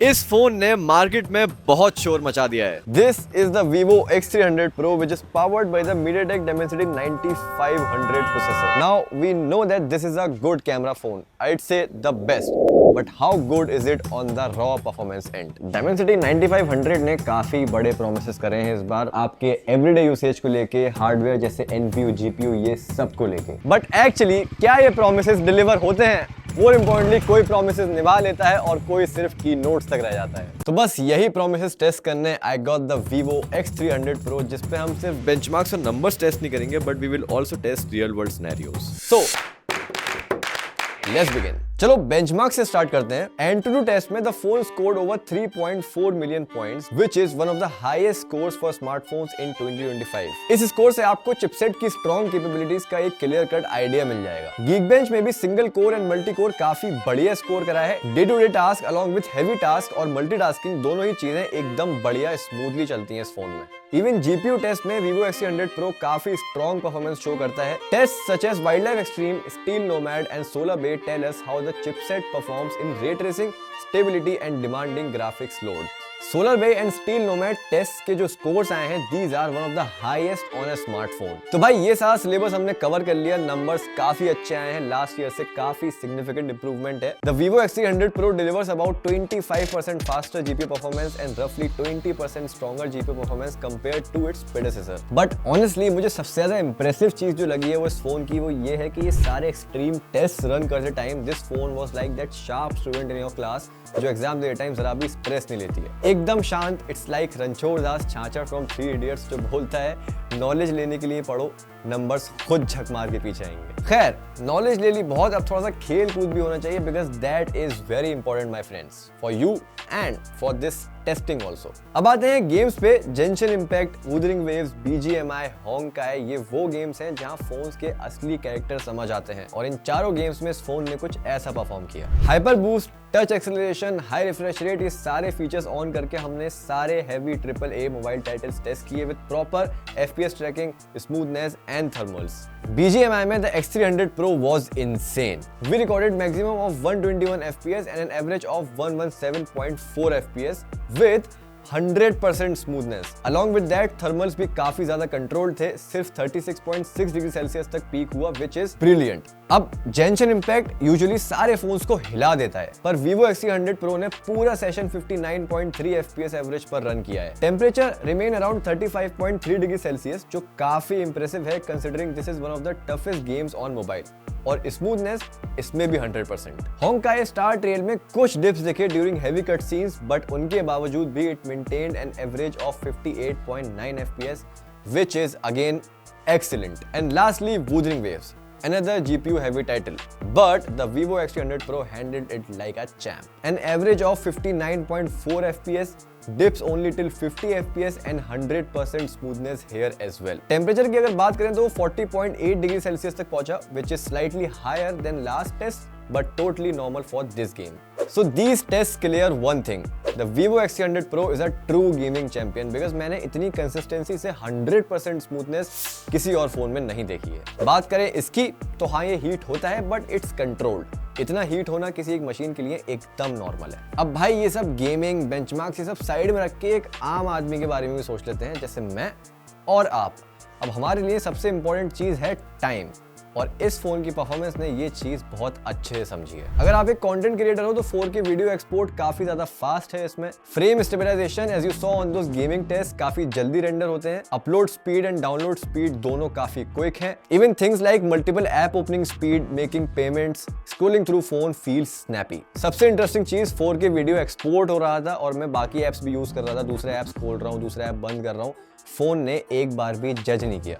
इस फोन ने मार्केट में बहुत शोर मचा दिया है। This is the Vivo X300 Pro, which is powered by the MediaTek Dimensity 9500 processor. Now we know that this is a good camera phone. I'd say the best. But how good is it on the raw performance end? Dimensity 9500 ने काफी बड़े promises करे हैं इस बार आपके everyday usage को लेके, hardware जैसे NPU, GPU ये सब को लेके। But actually क्या ये promises deliver होते हैं? More importantly, कोई promises निभा लेता है और कोई सिर्फ की नोट्स तक रह जाता है। तो बस यही promises टेस्ट करने I got the Vivo X300 Pro, जिसपे हम सिर्फ बेंचमार्क्स और नंबर्स टेस्ट नहीं करेंगे, but we will also test real world scenarios. So let's begin. चलो बेंचमार्क से स्टार्ट करते हैं। एंटूटू टेस्ट में the phone scored over 3.4 million points, which is one of the highest scores for smartphones in 2025। इस score से आपको chipset की strong capabilities का एक क्लियर कट आइडिया मिल जाएगा। गीकबेंच में भी single core and multi core काफी बढ़िया स्कोर करा है। Day to day task along with heavy task और मल्टीटास्किंग दोनों ही चीजें एकदम बढ़िया स्मूथली चलती हैं इस फोन में। इवन जीपीयू टेस्ट में Vivo X300 Pro काफी स्ट्रॉन्ग परफॉर्मेंस शो करता है। Test such as wildlife extreme, steel nomad and solar bay tell us how the chipset performs in ray tracing, stability and demanding graphics load. Solar Bay and Steel Nomad test के जो scores आए हैं, these are one of the highest on a smartphone. तो भाई ये सारा syllabus हमने cover कर लिया। नंबर्स काफी अच्छे आए हैं, लास्ट ईयर से काफी सिग्निफिकेंट इंप्रूवमेंट है। The Vivo X300 Pro delivers about 25% faster GPU performance and roughly 20% stronger GPU performance compared to its predecessor. But honestly मुझे सबसे ज्यादा इंप्रेसिव चीज जो लगी है वो इस फोन की, वो ये है कि ये सारे एक्सट्रीम टेस्ट रन करते time this phone was like that sharp student in your class जो एग्जाम देते टाइम जरा भी स्ट्रेस नहीं लेती है, एकदम शांत। It's like Ranchhod Das Chanchad from 3 Idiots जो बोलता है नॉलेज लेने के लिए पढ़ो, नंबर्स खुद झक मार के पीछे आएंगे। खैर नॉलेज ले ली बहुत, अब थोड़ा सा खेल कूद भी होना चाहिए, because that is very important my friends, for you and for this testing also. अब आते हैं गेम्स पे। जेंशन इम्पैक्ट, वुदरिंग वेव्स, BGMI, होंकाई, ये वो गेम्स हैं जहां फोन्स के असली कैरेक्टर समझ आते हैं, और इन चारों गेम्स में इस फोन ने कुछ ऐसा परफॉर्म किया। Hyper boost, touch acceleration, high refresh rate, ये सारे फीचर्स ऑन करके हमने सारे heavy AAA mobile titles test किए with proper FPS tracking, smoothness and thermals. BGMI में the X300 Pro was insane. We recorded maximum of 121 FPS and an average of 117.4 FPS with 100% smoothness. Along with that, thermals भी काफी ज्यादा controlled थे, सिर्फ 36.6 degree Celsius तक peak हुआ, which is brilliant. अब जेंशन impact usually सारे फोन्स को हिला देता है, पर Vivo X300 Pro ने पूरा सेशन 59.3 FPS एवरेज पर रन किया है। Temperature remain around 35.3 degree Celsius, जो काफी इंप्रेसिव है considering this is one of the toughest games on mobile. और स्मूथनेस इसमें भी 100%। होंकाई स्टार ट्रेल में कुछ डिप्स दिखे during heavy cut scenes, but उनके बावजूद भी it maintained an average of 58.9 FPS, which is again excellent. And lastly, Wuthering Waves, another GPU heavy title, but the Vivo X300 Pro handled it like a champ. An average of 59.4 FPS, dips only till 50 FPS and 100% smoothness here as well. Temperature की अगर बात करें तो वो 40.8 degree Celsius तक पहुंचा, which is slightly higher than last test, but totally normal for this game. So these tests clear one thing: the Vivo X300 Pro is a true gaming champion, because मैंने इतनी consistency से 100% smoothness किसी और phone में नहीं देखी है। बात करें इसकी तो हाँ ये हीट होता है, बट इट्स कंट्रोल्ड। इतना हीट होना किसी एक मशीन के लिए एकदम नॉर्मल है। अब भाई ये सब गेमिंग बेंचमार्क्स ये सब साइड में रख के एक आम आदमी के बारे में भी सोच लेते हैं, जैसे मैं और आप। अब हमारे लिए सबसे इंपॉर्टेंट चीज है टाइम, और इस फोन की परफॉर्मेंस ने ये चीज बहुत अच्छे से समझी है। अगर आप एक कंटेंट क्रिएटर हो तो 4K वीडियो एक्सपोर्ट काफी ज्यादा फास्ट है इसमें। Frame stabilization as you saw on those gaming test काफी जल्दी रेंडर होते हैं। Upload speed and download speed दोनों काफी क्विक हैं। Even things like multiple app opening speed, making payments, scrolling through phone feels snappy. सबसे इंटरेस्टिंग चीज 4K video export हो रहा था और मैं बाकी एप्स भी यूज कर रहा था, दूसरे ऐप्स खोल रहा हूँ, दूसरे ऐप बंद कर रहा हूँ, फोन ने एक बार भी जज नहीं किया।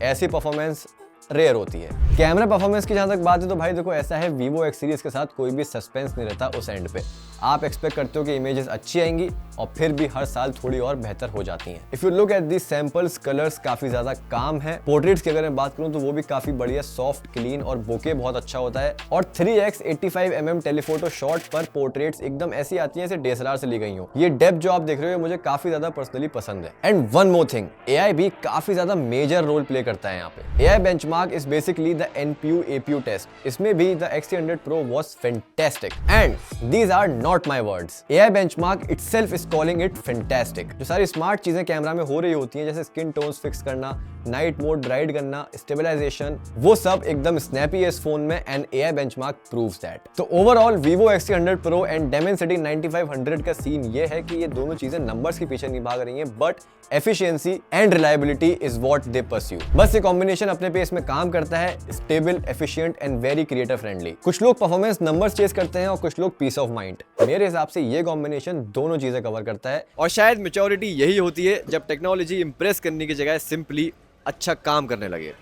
ऐसी परफॉर्मेंस रेयर होती है। कैमरा परफॉर्मेंस की जहां तक बात है तो भाई देखो ऐसा है, Vivo X सीरीज के साथ कोई भी सस्पेंस नहीं रहता उस एंड पे। आप एक्सपेक्ट करते हो कि इमेजेस अच्छी आएंगी और फिर भी हर साल थोड़ी और बेहतर हो जाती हैं। If you look at this samples, colours काफी ज्यादा काम है। पोर्ट्रेट्स की अगर मैं बात करूं तो वो भी काफी बढ़िया, सॉफ्ट, क्लीन और बोके बहुत अच्छा होता है। और 3x 85mm टेलीफोटो शॉट पर पोर्ट्रेट्स एकदम ऐसी आती है जैसे DSLR से ली गई हो। ये डेप्थ जो आप देख रहे हो मुझे काफी ज्यादा पर्सनली पसंद है। And one more thing, AI भी काफी ज्यादा मेजर रोल प्ले करता है यहाँ पे। AI benchmark is basically the NPU APU test. इसमें भी the X300 Pro was fantastic and these are not my words. AI benchmark itself is calling it fantastic. जो सारी स्मार्ट चीजें कैमरा में हो रही होती हैं जैसे स्किन टोन्स फिक्स करना, नाइट मोड राइड करना, स्टेबलाइजेशन, वो सब एकदम स्नैपी है इस फोन में and AI benchmark proves that. तो overall Vivo X300 Pro and Dimensity 9500 का सीन ये है कि ये दोनों चीजें नंबर्स के पीछे नहीं भाग रही हैं, but efficiency and reliability is what they pursue. बस ये कॉम्बिनेशन अपने पेस में काम करता है, stable, efficient and very creator friendly. कुछ लोग परफॉर्मेंस नंबर्स चेस करते हैं और कुछ लोग पीस ऑफ माइंड। मेरे हिसाब से ये कॉम्बिनेशन दोनों चीजें कवर करता है। और शायद मैच्योरिटी यही होती है जब टेक्नोलॉजी इंप्रेस करने की जगह सिंपली अच्छा काम करने लगे।